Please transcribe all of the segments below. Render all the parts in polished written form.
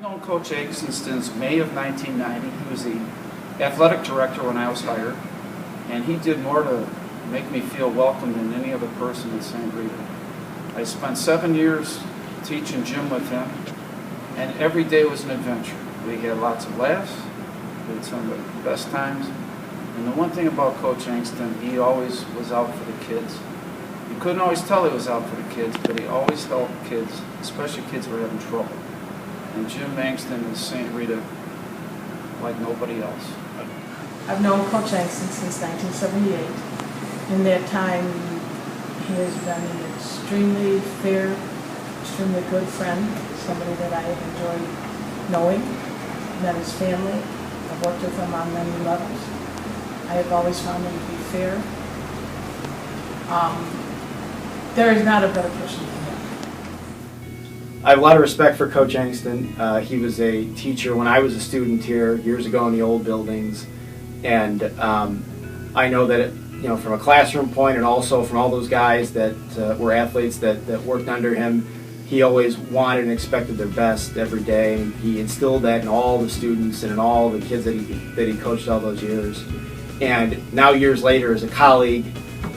I've known Coach Eggleston since May of 1990. He was the athletic director when I was hired, and he did more to make me feel welcome than any other person in St. Rita. I spent 7 years teaching gym with him, and every day was an adventure. We had lots of laughs, we had some of the best times, and the one thing about Coach Eggleston, he always was out for the kids. You couldn't always tell he was out for the kids, but he always helped kids, especially kids who were having trouble. And Jim Eggleston is St. Rita like nobody else. I've known Coach Eggleston since 1978. In that time, he has been an extremely fair, extremely good friend, somebody that I have enjoyed knowing, met his family. I've worked with him on many levels. I have always found him to be fair. There is not a better person than him. I have a lot of respect for Coach Eggleston. He was a teacher when I was a student here years ago in the old buildings, and I know that from a classroom point and also from all those guys that were athletes that worked under him, he always wanted and expected their best every day, and he instilled that in all the students and in all the kids that he coached all those years. And now years later, as a colleague,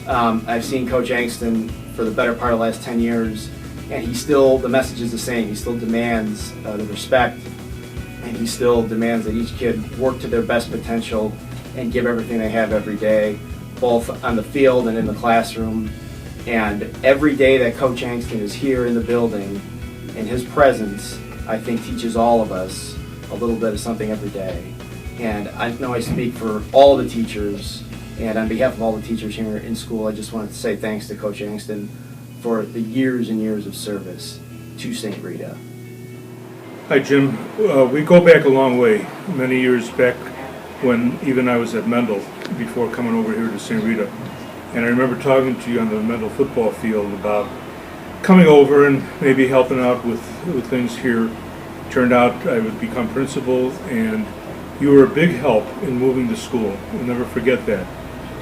I've seen Coach Eggleston for the better part of the last 10 years, and the message is the same. He still demands the respect, and he still demands that each kid work to their best potential and give everything they have every day, both on the field and in the classroom. And every day that Coach Eggleston is here in the building, and his presence, I think, teaches all of us a little bit of something every day. And I know I speak for all the teachers, and on behalf of all the teachers here in school, I just wanted to say thanks to Coach Eggleston for the years and years of service to St. Rita. Hi, Jim. We go back a long way, many years back when even I was at Mendel before coming over here to St. Rita. And I remember talking to you on the Mendel football field about coming over and maybe helping out with things here. Turned out I would become principal, and you were a big help in moving the school. I'll never forget that.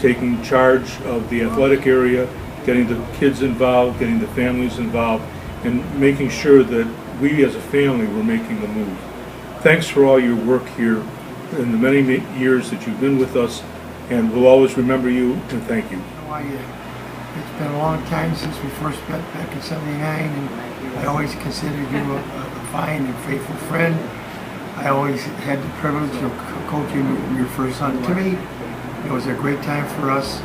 Taking charge of the athletic area, getting the kids involved, getting the families involved, and making sure that we as a family were making the move. Thanks for all your work here in the many years that you've been with us, and we'll always remember you and thank you. It's been a long time since we first met back in '79, and I always considered you a fine and faithful friend. I always had the privilege of coaching your first son, Timmy. It was a great time for us,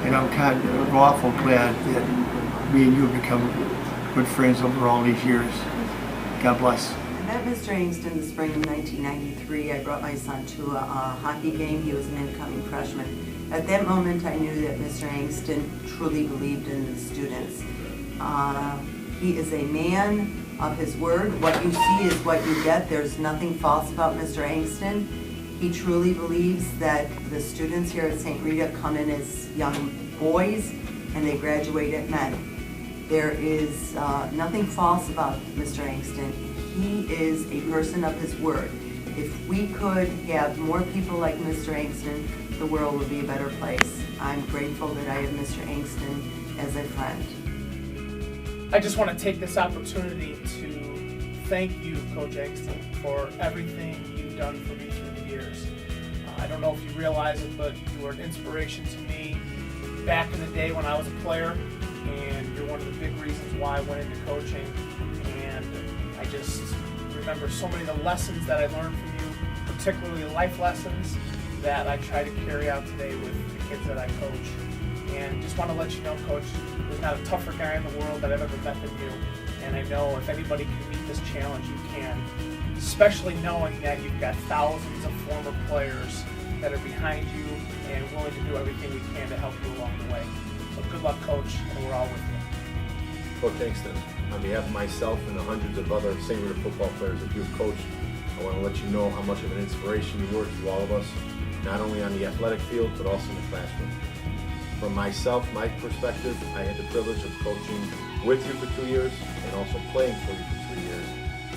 and I'm kind of awful glad that me and you have become good friends over all these years. God bless. I met Mr. Eggleston in the spring of 1993. I brought my son to a hockey game. He was an incoming freshman. At that moment, I knew that Mr. Eggleston truly believed in the students. He is a man of his word. What you see is what you get. There's nothing false about Mr. Eggleston. He truly believes that the students here at St. Rita come in as young boys and they graduate at men. There is nothing false about Mr. Eggleston. He is a person of his word. If we could have more people like Mr. Eggleston, the world would be a better place. I'm grateful that I have Mr. Eggleston as a friend. I just want to take this opportunity to thank you, Coach Eggleston, for everything you've done for me through the years. I don't know if you realize it, but you were an inspiration to me back in the day when I was a player, and you're one of the big reasons why I went into coaching. And I just remember so many of the lessons that I learned from you, particularly life lessons, that I try to carry out today with the kids that I coach. And just want to let you know, Coach, there's not a tougher guy in the world that I've ever met than you. And I know if anybody can meet this challenge, you can. Especially knowing that you've got thousands of former players that are behind you and willing to do everything we can to help you along the way. So good luck, Coach, and we're all with you. Coach Eggleston, on behalf of myself and the hundreds of other St. Rita football players that you've coached, I want to let you know how much of an inspiration you were to all of us, not only on the athletic field, but also in the classroom. From myself, my perspective, I had the privilege of coaching with you for 2 years and also playing for you for 3 years.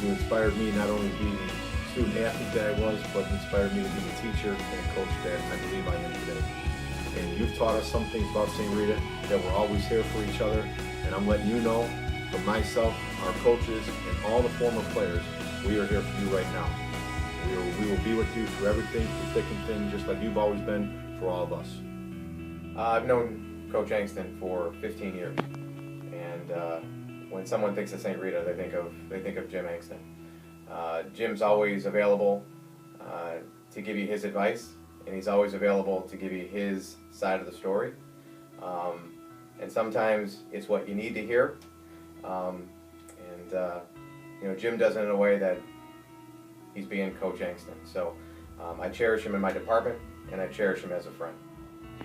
You inspired me not only to be the student athlete that I was, but inspired me to be the teacher and coach that I believe I am today. And you've taught us some things about St. Rita, that we're always here for each other, and I'm letting you know, from myself, our coaches, and all the former players, we are here for you right now. We will be with you through everything, through thick and thin, just like you've always been for all of us. I've known Coach Angston for 15 years, and when someone thinks of St. Rita, they think of Jim Angston. Jim's always available to give you his advice, and he's always available to give you his side of the story. And sometimes it's what you need to hear. Jim does it in a way that he's being Coach Angston. So I cherish him in my department, and I cherish him as a friend.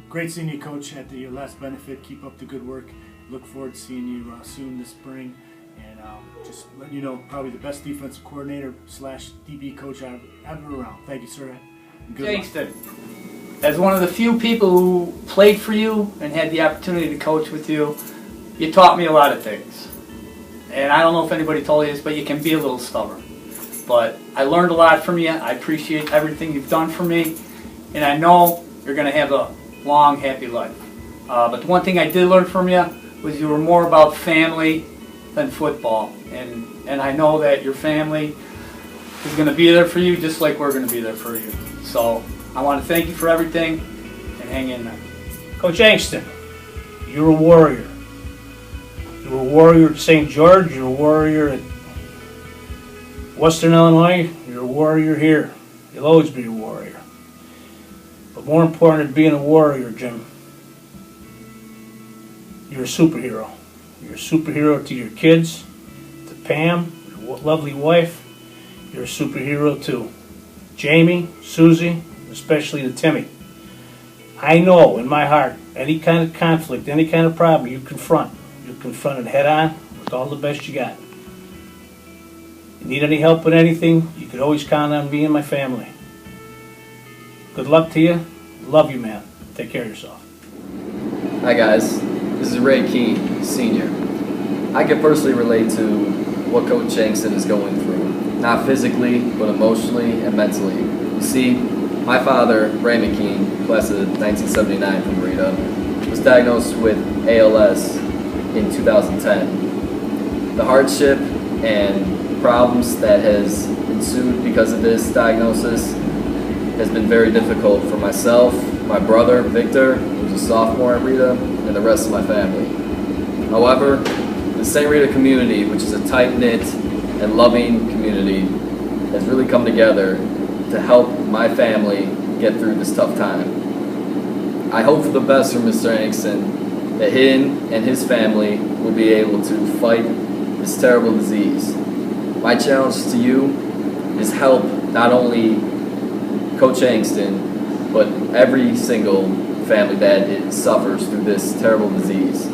Great seeing you, Coach, at your last benefit. Keep up the good work. Look forward to seeing you soon this spring. And just letting you know, probably the best defensive coordinator / DB coach I've ever around. Thank you, sir. And good luck. Angston, as one of the few people who played for you and had the opportunity to coach with you, you taught me a lot of things. And I don't know if anybody told you this, but you can be a little stubborn. But I learned a lot from you. I appreciate everything you've done for me. And I know you're going to have a long, happy life. But the one thing I did learn from you was you were more about family than football. And I know that your family is going to be there for you just like we're going to be there for you. So I want to thank you for everything, and hang in there. Coach Angston, you're a warrior. You're a warrior at St. George, you're a warrior at Western Illinois, you're a warrior here. You'll always be a warrior. But more important than being a warrior, Jim, you're a superhero. You're a superhero to your kids, to Pam, your lovely wife. You're a superhero to Jamie, Susie, especially to Timmy. I know in my heart, any kind of conflict, any kind of problem you confront it head on with all the best you got. You need any help with anything, you could always count on me and my family. Good luck to you. Love you, man. Take care of yourself. Hi guys, this is Ray Keene, Senior. I can personally relate to what Coach Angston is going through, not physically, but emotionally and mentally. You see, my father, Ray McKean, class of 1979 from Rita, was diagnosed with ALS in 2010. The hardship and problems that has ensued because of this diagnosis has been very difficult for myself, my brother, Victor, who's a sophomore at Rita, and the rest of my family. However, the St. Rita community, which is a tight-knit and loving community, has really come together to help my family get through this tough time. I hope for the best for Mr. Angston, that him and his family will be able to fight this terrible disease. My challenge to you is help not only Coach Angston, but every single family that suffers through this terrible disease.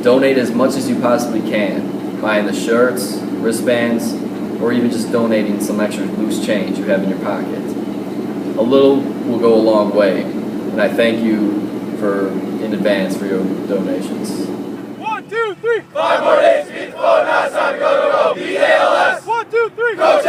Donate as much as you possibly can, buying the shirts, wristbands, or even just donating some extra loose change you have in your pocket. A little will go a long way, and I thank you in advance for your donations. 1, 2, 3. 5 more days to beat the foe, now it's time to go. The ALS. 1, 2, 3. Coach